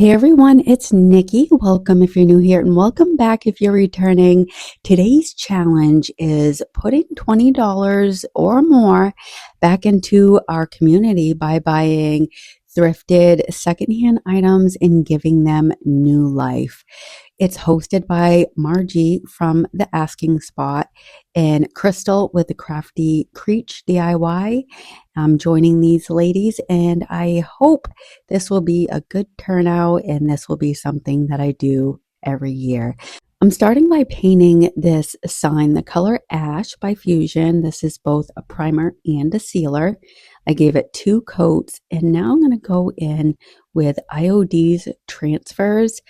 Hey everyone, it's Nikki. Welcome if you're new here and welcome back if you're returning. Today's challenge is putting $20 or more back into our community by buying thrifted secondhand items and giving them new life. It's hosted by Margie from The Asking Spot and Crystal with the Crafty Creech DIY. I'm joining these ladies and I hope this will be a good turnout and this will be something that I do every year. I'm starting by painting this sign, the color Ash by Fusion. This is both a primer and a sealer. I gave it 2 coats and now I'm going to go in with IOD's transfers.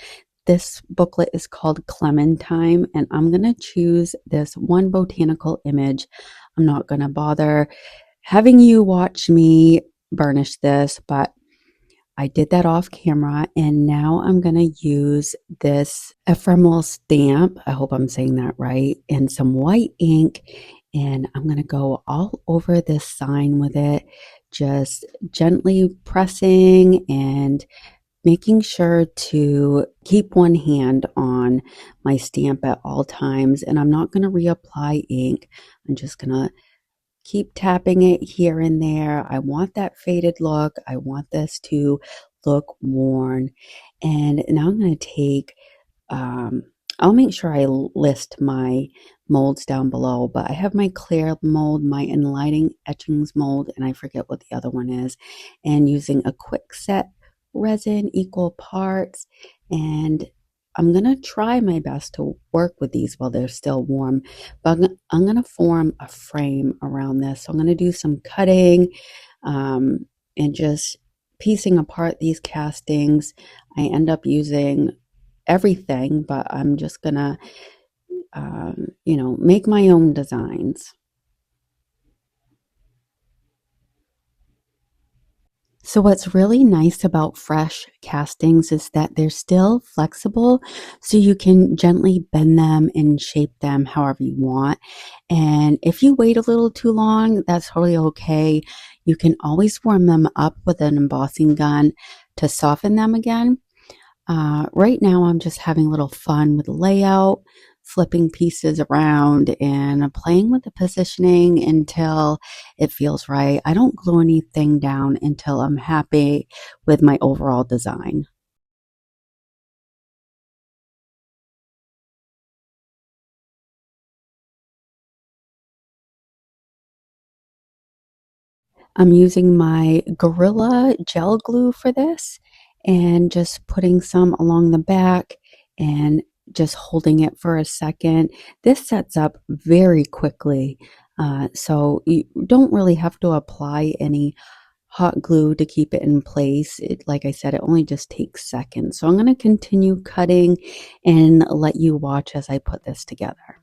This booklet is called Clementine, and I'm going to choose this one botanical image. I'm not going to bother having you watch me burnish this, but I did that off camera, and now I'm going to use this ephemeral stamp. I hope I'm saying that right, and some white ink, and I'm going to go all over this sign with it, just gently pressing and making sure to keep one hand on my stamp at all times. And I'm not going to reapply ink. I'm just going to keep tapping it here and there. I want that faded look. I want this to look worn. And now I'm going to take, I'll make sure I list my molds down below, but I have my Clair mold, my Enlightened Etchings mold, and I forget what the other one is, and using a quick set resin, equal parts, and I'm going to try my best to work with these while they're still warm, but I'm going to form a frame around this. So I'm going to do some cutting and just piecing apart these castings. I end up using everything, but I'm just going to, make my own designs. So what's really nice about fresh castings is that they're still flexible, so you can gently bend them and shape them however you want. And if you wait a little too long, that's totally okay. You can always warm them up with an embossing gun to soften them again. Right now I'm just having a little fun with the layout, flipping pieces around and playing with the positioning until it feels right. I don't glue anything down until I'm happy with my overall design. I'm using my Gorilla gel glue for this and just putting some along the back and just holding it for a second. This sets up very quickly, so you don't really have to apply any hot glue to keep it in place. Like I said, it only just takes seconds. So I'm going to continue cutting and let you watch as I put this together.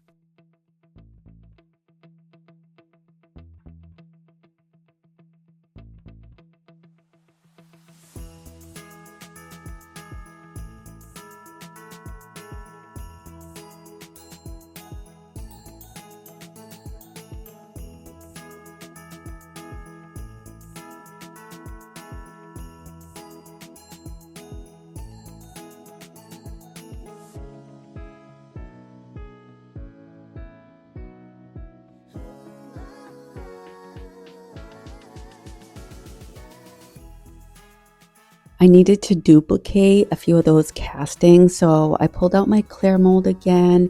I needed to duplicate a few of those castings, so I pulled out my Clair mold again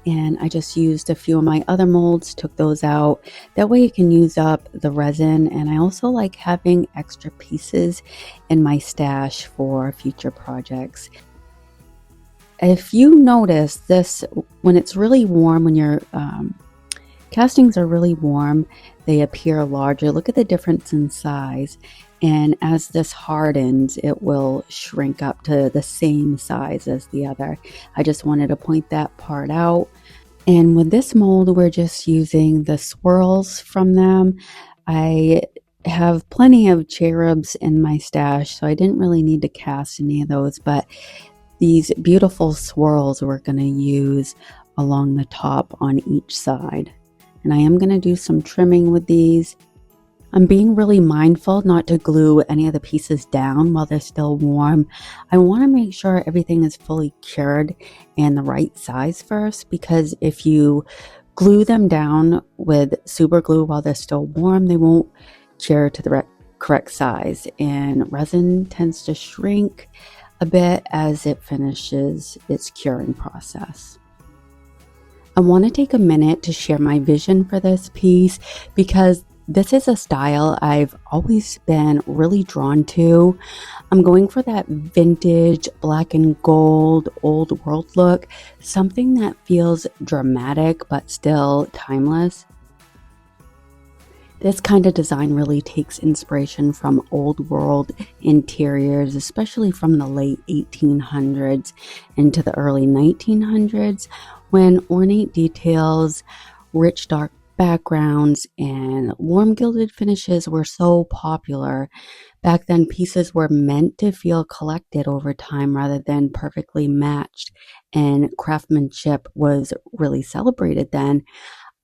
and I just used a few of my other molds, took those out. That way you can use up the resin, and I also like having extra pieces in my stash for future projects. If you notice this, when it's really warm, when your castings are really warm, they appear larger. Look at the difference in size. And as this hardens, it will shrink up to the same size as the other. I just wanted to point that part out. And with this mold, we're just using the swirls from them. I have plenty of cherubs in my stash, so I didn't really need to cast any of those, but these beautiful swirls we're going to use along the top on each side. And I am going to do some trimming with these. I'm being really mindful not to glue any of the pieces down while they're still warm. I want to make sure everything is fully cured and the right size first, because if you glue them down with super glue while they're still warm, they won't cure to the correct size, and resin tends to shrink a bit as it finishes its curing process. I want to take a minute to share my vision for this piece because this is a style I've always been really drawn to. I'm going for that vintage black and gold old world look, something that feels dramatic but still timeless. This kind of design really takes inspiration from old world interiors, especially from the late 1800s into the early 1900s, when ornate details, rich dark backgrounds, and warm gilded finishes were so popular. Back then, pieces were meant to feel collected over time rather than perfectly matched, and craftsmanship was really celebrated then.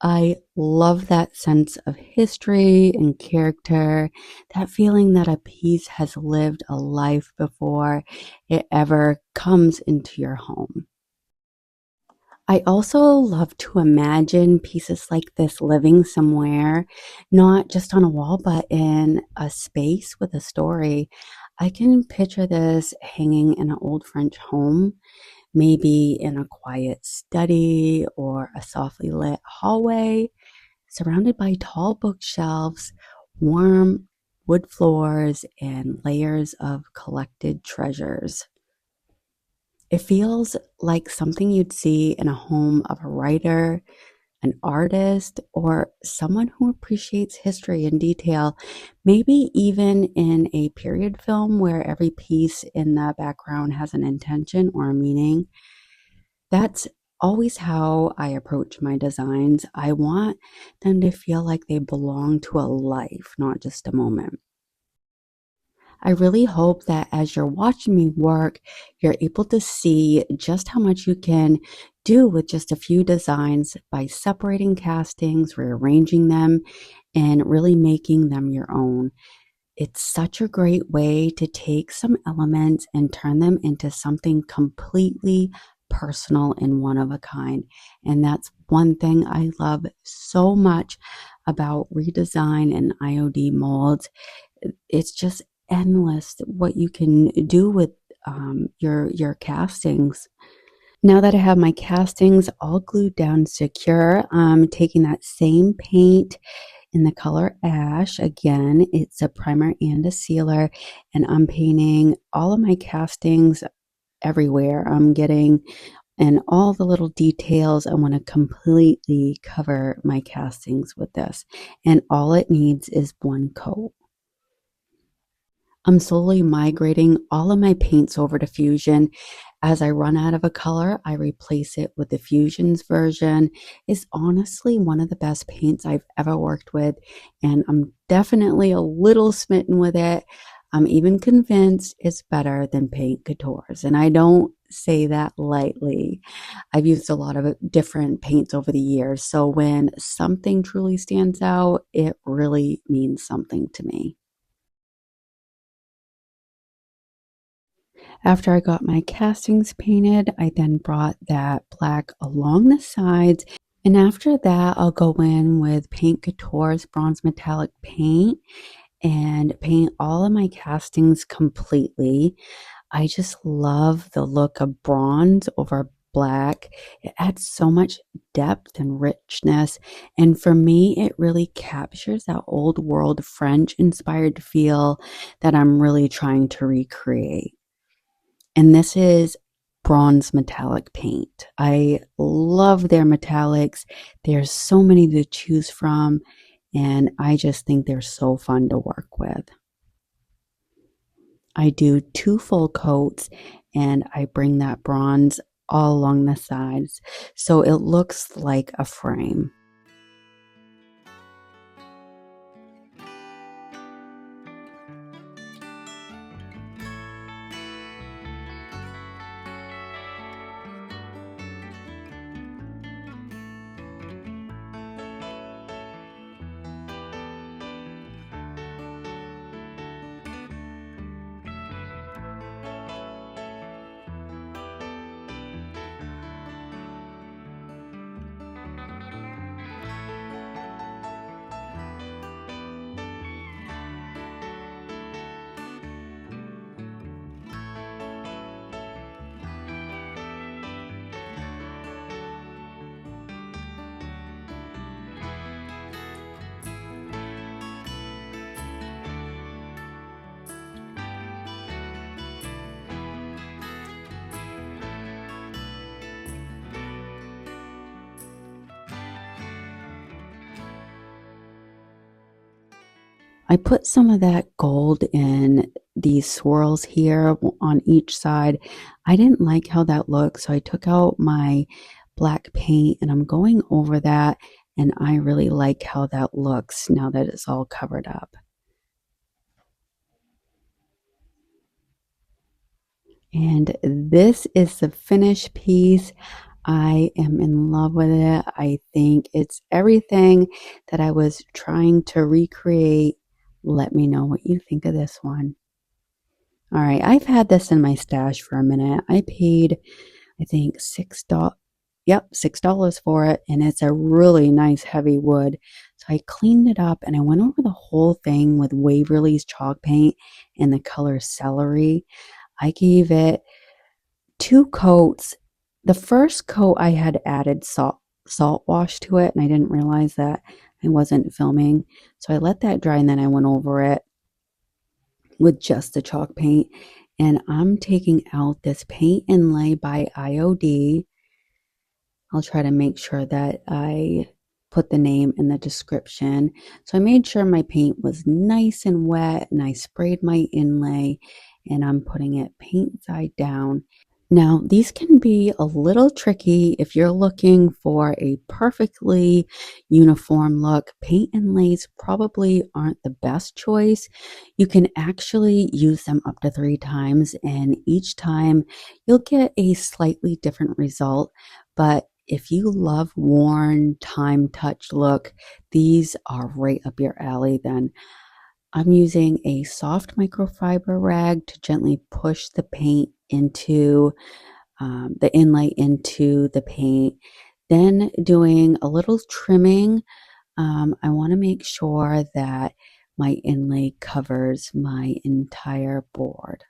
I love that sense of history and character, that feeling that a piece has lived a life before it ever comes into your home. I also love to imagine pieces like this living somewhere, not just on a wall, but in a space with a story. I can picture this hanging in an old French home, maybe in a quiet study or a softly lit hallway, surrounded by tall bookshelves, warm wood floors, and layers of collected treasures. It feels like something you'd see in a home of a writer, an artist, or someone who appreciates history and detail, maybe even in a period film where every piece in the background has an intention or a meaning. That's always how I approach my designs. I want them to feel like they belong to a life, not just a moment. I really hope that as you're watching me work, you're able to see just how much you can do with just a few designs by separating castings, rearranging them, and really making them your own. It's such a great way to take some elements and turn them into something completely personal and one of a kind. And that's one thing I love so much about redesign and IOD molds. It's just endless what you can do with your castings. Now that I have my castings all glued down secure, I'm taking that same paint in the color ash. Again, it's a primer and a sealer, and I'm painting all of my castings everywhere. I'm getting and all the little details. I want to completely cover my castings with this, and all it needs is one coat. I'm slowly migrating all of my paints over to Fusion. As I run out of a color, I replace it with the Fusion's version. It's honestly one of the best paints I've ever worked with, and I'm definitely a little smitten with it. I'm even convinced it's better than Paint Couture's, and I don't say that lightly. I've used a lot of different paints over the years, so when something truly stands out, it really means something to me. After I got my castings painted, I then brought that black along the sides. And after that, I'll go in with Paint Couture's bronze metallic paint and paint all of my castings completely. I just love the look of bronze over black. It adds so much depth and richness. And for me, it really captures that old world French inspired feel that I'm really trying to recreate. And this is bronze metallic paint. I love their metallics. There's so many to choose from, and I just think they're so fun to work with. I do 2 full coats, and I bring that bronze all along the sides so it looks like a frame. I put some of that gold in these swirls here on each side. I didn't like how that looked, so I took out my black paint and I'm going over that, and I really like how that looks now that it's all covered up. And this is the finished piece. I am in love with it. I think it's everything that I was trying to recreate. Let me know what you think of this one. All right, I've had this in my stash for a minute. I paid, I think, $6. Yep, $6 for it, and it's a really nice heavy wood. So I cleaned it up and I went over the whole thing with Waverly's chalk paint and the color celery. I gave it 2 coats. The first coat I had added salt wash to it, and I didn't realize that I wasn't filming. So I let that dry and then I went over it with just the chalk paint. And I'm taking out this paint inlay by IOD. I'll try to make sure that I put the name in the description. So I made sure my paint was nice and wet, and I sprayed my inlay, and I'm putting it paint side down. Now, these can be a little tricky if you're looking for a perfectly uniform look. Paint inlays probably aren't the best choice. You can actually use them up to 3 times, and each time you'll get a slightly different result. But if you love worn, time touch look, these are right up your alley then. I'm using a soft microfiber rag to gently push the paint into the inlay into the paint. Then doing a little trimming. I want to make sure that my inlay covers my entire board.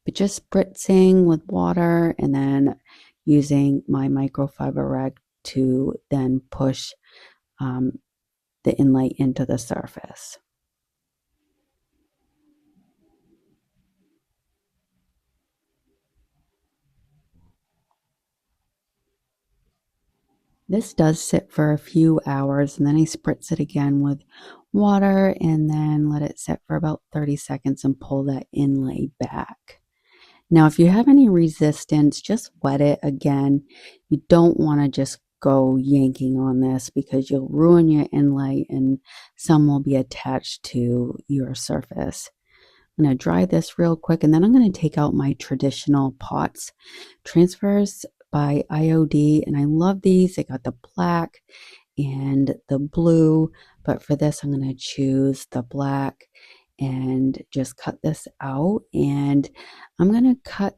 But just spritzing with water and then using my microfiber rag to then push the inlay into the surface. This does sit for a few hours, and then I spritz it again with water and then let it sit for about 30 seconds and pull that inlay back. Now, if you have any resistance, just wet it again. You don't want to just go yanking on this because you'll ruin your inlay and some will be attached to your surface. I'm going to dry this real quick, and then I'm going to take out my traditional pots. Transfers by IOD, and I love these. They got the black and the blue, but for this I'm going to choose the black and just cut this out. And I'm going to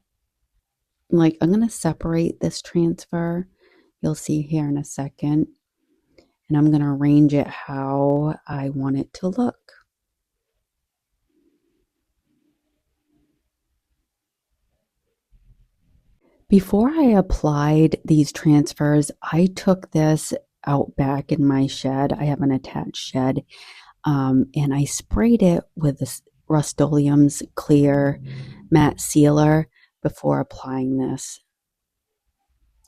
I'm going to separate this transfer. You'll see here in a second. And I'm going to arrange it how I want it to look. Before I applied these transfers, I took this out back in my shed. I have an attached shed, and I sprayed it with this Rust-Oleum's clear matte sealer before applying this.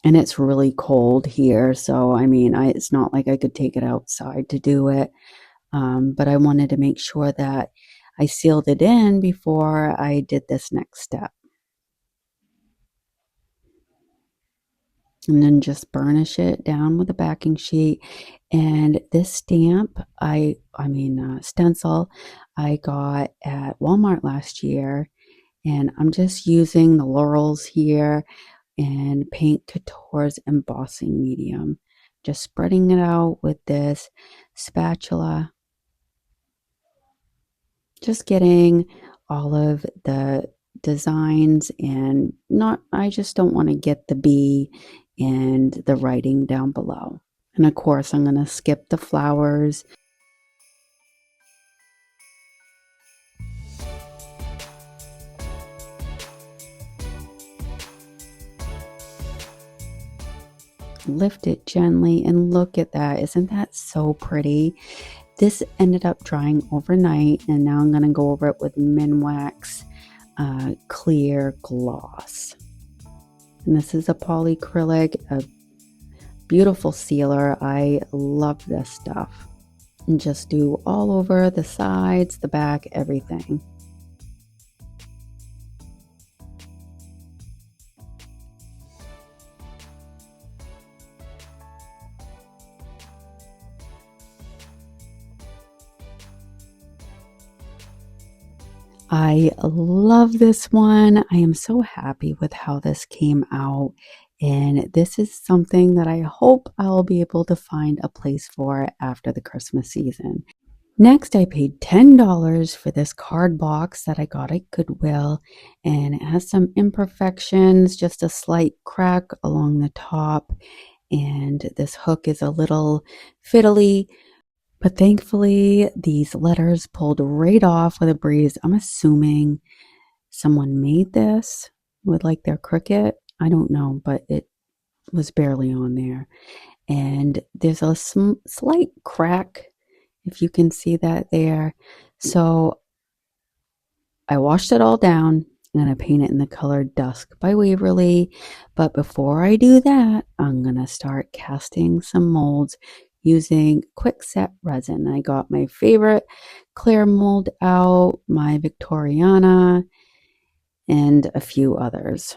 And it's really cold here, so I mean, it's not like I could take it outside to do it, but I wanted to make sure that I sealed it in before I did this next step. And then just burnish it down with a backing sheet. And this stamp, stencil, I got at Walmart last year. And I'm just using the Laurels here and Paint Couture's embossing medium. Just spreading it out with this spatula. Just getting all of the designs, and I just don't want to get the bee and the writing down below. And of course, I'm going to skip the flowers. Lift it gently and look at that. Isn't that so pretty? This ended up drying overnight, and now I'm going to go over it with Minwax clear gloss. And this is a polyacrylic, a beautiful sealer. I love this stuff. and just do all over the sides, the back, everything. I love this one. I am so happy with how this came out. And this is something that I hope I'll be able to find a place for after the Christmas season. Next, I paid $10 for this card box that I got at Goodwill, and it has some imperfections, just a slight crack along the top, and this hook is a little fiddly, but thankfully these letters pulled right off with a breeze. I'm assuming someone made this with like their Cricut. I don't know, but it was barely on there. And there's a slight crack, if you can see that there. So I washed it all down and I paint it in the color Dusk by Waverly. But before I do that, I'm going to start casting some molds using quick set resin. I got my favorite Clair mold out, my Victoriana, and a few others.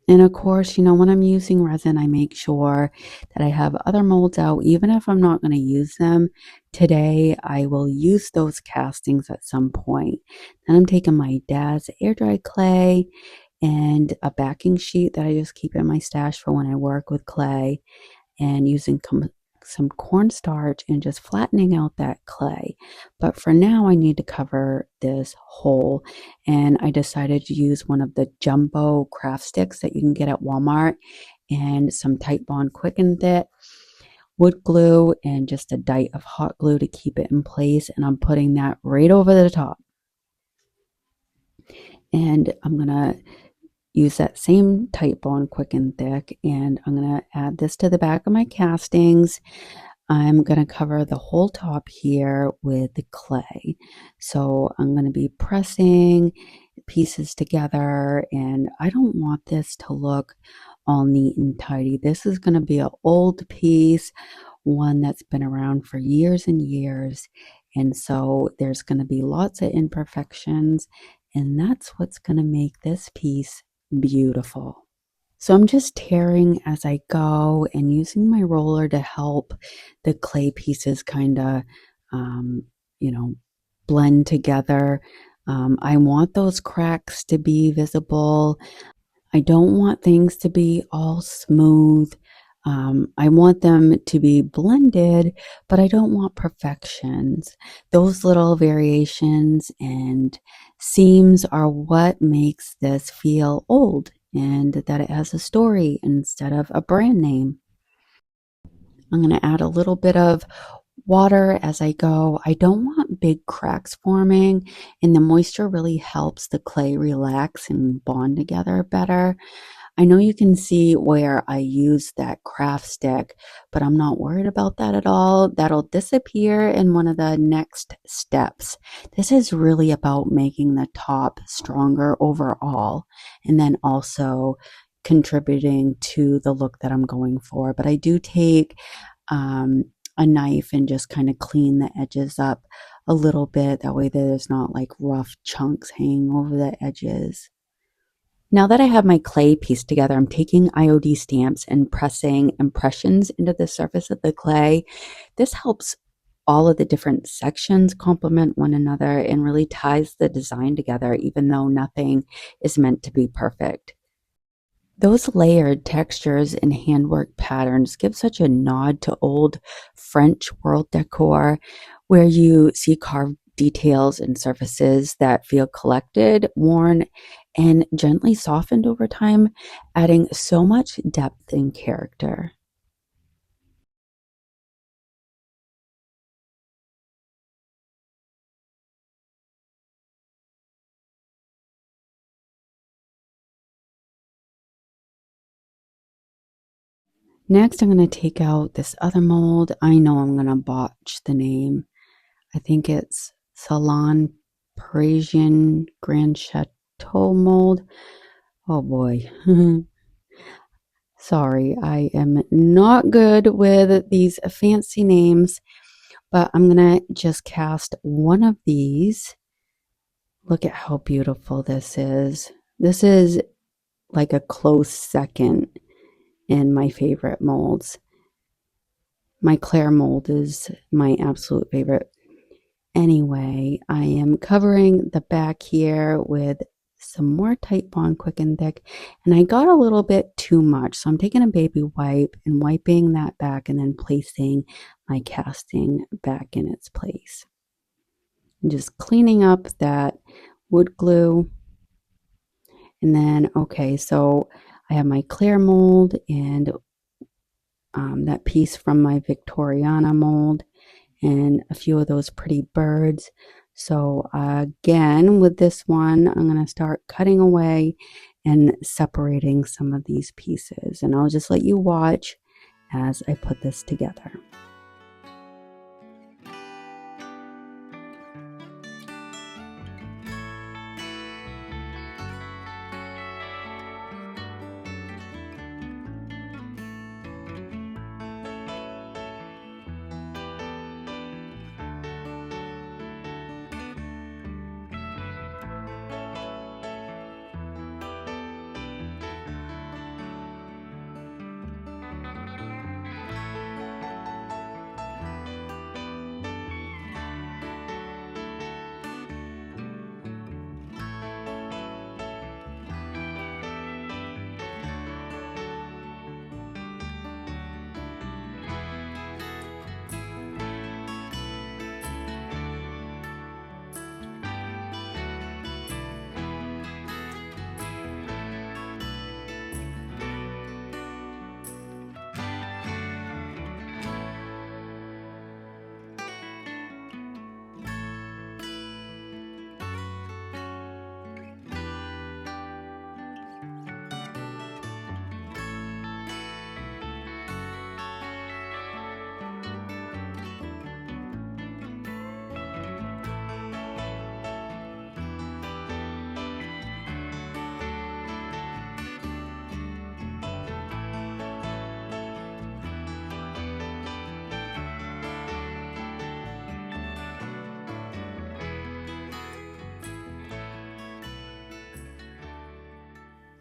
And of course, when I'm using resin, I make sure that I have other molds out, even if I'm not going to use them today. I will use those castings at some point. Then I'm taking my dad's air dry clay and a backing sheet that I just keep in my stash for when I work with clay, and using some cornstarch and just flattening out that clay. But for now, I need to cover this hole, and I decided to use one of the jumbo craft sticks that you can get at Walmart, and some Titebond Quick and Fit wood glue, and just a dite of hot glue to keep it in place. And I'm putting that right over the top. And I'm gonna use that same Titebond Quick and Thick, and I'm gonna add this to the back of my castings. I'm going to cover the whole top here with the clay. So I'm going to be pressing pieces together, and I don't want this to look all neat and tidy. This is going to be an old piece, one that's been around for years and years. And so there's going to be lots of imperfections, and that's what's going to make this piece beautiful. So I'm just tearing as I go and using my roller to help the clay pieces kind of, blend together. I want those cracks to be visible. I don't want things to be all smooth. I want them to be blended, but I don't want perfections. Those little variations and seams are what makes this feel old, and that it has a story instead of a brand name. I'm going to add a little bit of water as I go. I don't want big cracks forming, and the moisture really helps the clay relax and bond together better. I know you can see where I use that craft stick, but I'm not worried about that at all. That'll disappear in one of the next steps. This is really about making the top stronger overall, and then also contributing to the look that I'm going for. But I do take a knife and just kind of clean the edges up a little bit. That way there's not like rough chunks hanging over the edges. Now that I have my clay pieced together, I'm taking IOD stamps and pressing impressions into the surface of the clay. This helps all of the different sections complement one another and really ties the design together, even though nothing is meant to be perfect. Those layered textures and handwork patterns give such a nod to old French world decor, where you see carved details and surfaces that feel collected, worn, and gently softened over time, adding so much depth and character. Next, I'm going to take out this other mold. I know I'm going to botch the name. I think it's Salon Parisian Grand Chateau mold. Oh boy. Sorry, I am not good with these fancy names. But I'm going to just cast one of these. Look at how beautiful this is. This is like a close second in my favorite molds. My Clair mold is my absolute favorite. Anyway, I am covering the back here with some more Titebond Quick and Thick, and I got a little bit too much, so I'm taking a baby wipe and wiping that back and then placing my casting back in its place. And just cleaning up that wood glue. And then, okay, so I have my Clair mold and that piece from my Victoriana mold and a few of those pretty birds. So again, with this one, I'm going to start cutting away and separating some of these pieces. And I'll just let you watch as I put this together.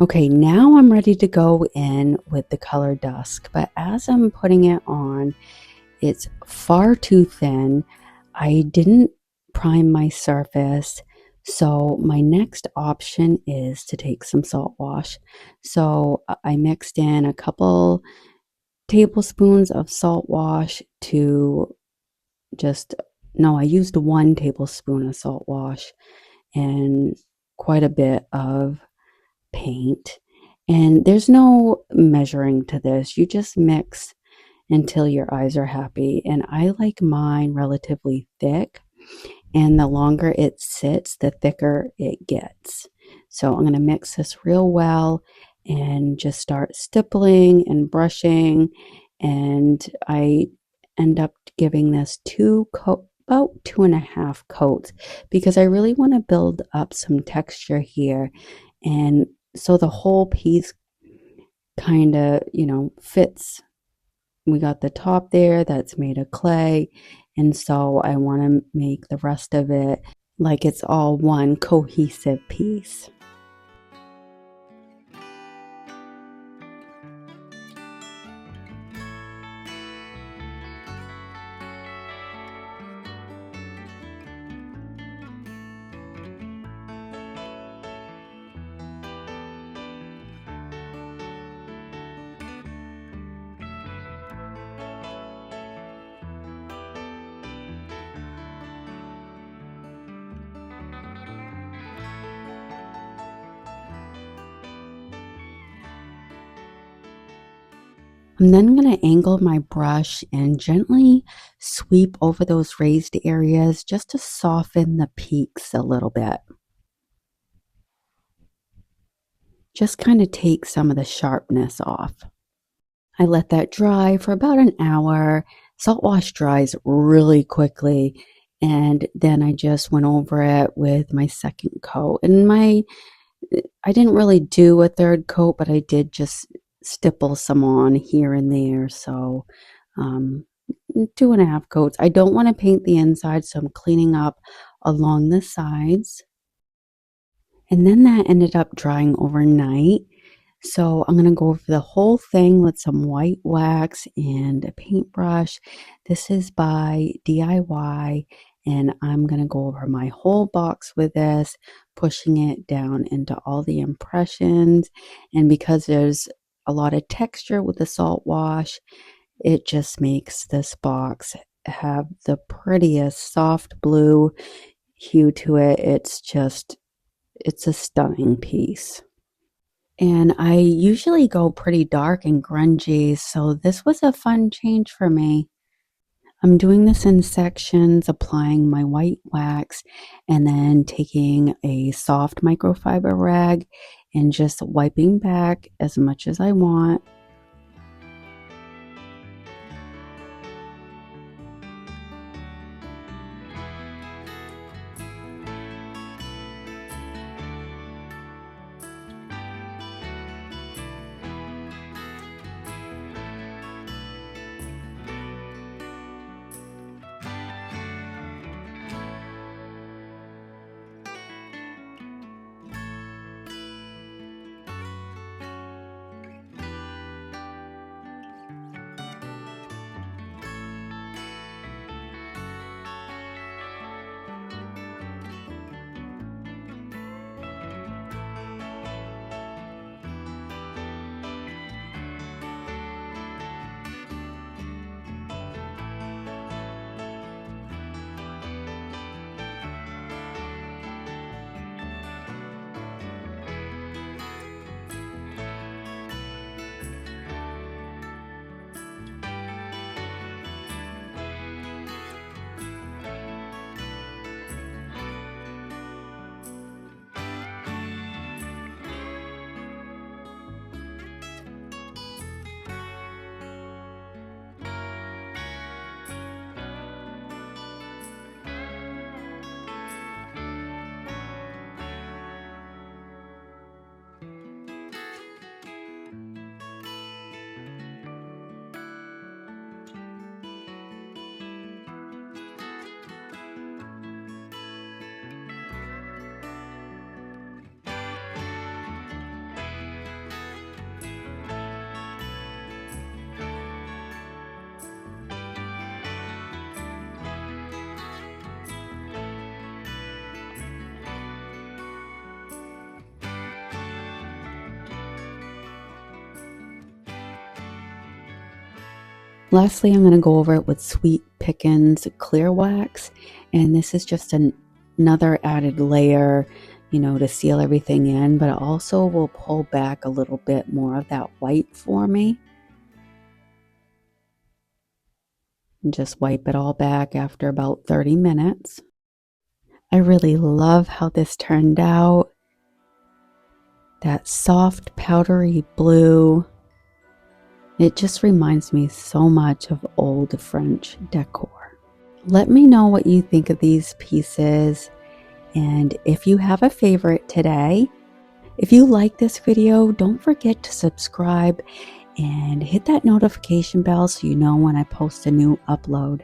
Okay, now I'm ready to go in with the color Dusk, but as I'm putting it on, it's far too thin. I didn't prime my surface, so my next option is to take some salt wash. So I mixed in a couple tablespoons of salt wash to I used 1 tablespoon of salt wash and quite a bit of paint. And there's no measuring to this. You just mix until your eyes are happy. And I like mine relatively thick. And the longer it sits, the thicker it gets. So I'm going to mix this real well and just start stippling and brushing. And I end up giving this about 2.5 coats because I really want to build up some texture here. And so the whole piece kind of, fits. We got the top there that's made of clay, and so I want to make the rest of it like it's all one cohesive piece. I'm then going to angle my brush and gently sweep over those raised areas just to soften the peaks a little bit. Just kind of take some of the sharpness off. I let that dry for about an hour. Salt wash dries really quickly, and then I just went over it with my second coat. And I didn't really do a third coat, but I did just stipple some on here and there. So 2.5 coats. I don't want to paint the inside, so I'm cleaning up along the sides. And then that ended up drying overnight. So I'm going to go over the whole thing with some white wax and a paintbrush. This is by DIY, and I'm going to go over my whole box with this, pushing it down into all the impressions. And because there's a lot of texture with the salt wash, it just makes this box have the prettiest soft blue hue to it. It's a stunning piece. And I usually go pretty dark and grungy, so this was a fun change for me. I'm doing this in sections, applying my white wax and then taking a soft microfiber rag and just wiping back as much as I want. Lastly, I'm going to go over it with Sweet Pickins clear wax, and this is just another added layer, to seal everything in, but it also will pull back a little bit more of that white for me. And just wipe it all back after about 30 minutes. I really love how this turned out. That soft powdery blue. It just reminds me so much of old French decor. Let me know what you think of these pieces and if you have a favorite today. If you like this video, don't forget to subscribe and hit that notification bell so you know when I post a new upload.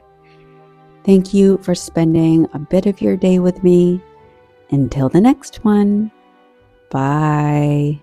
Thank you for spending a bit of your day with me. Until the next one, bye.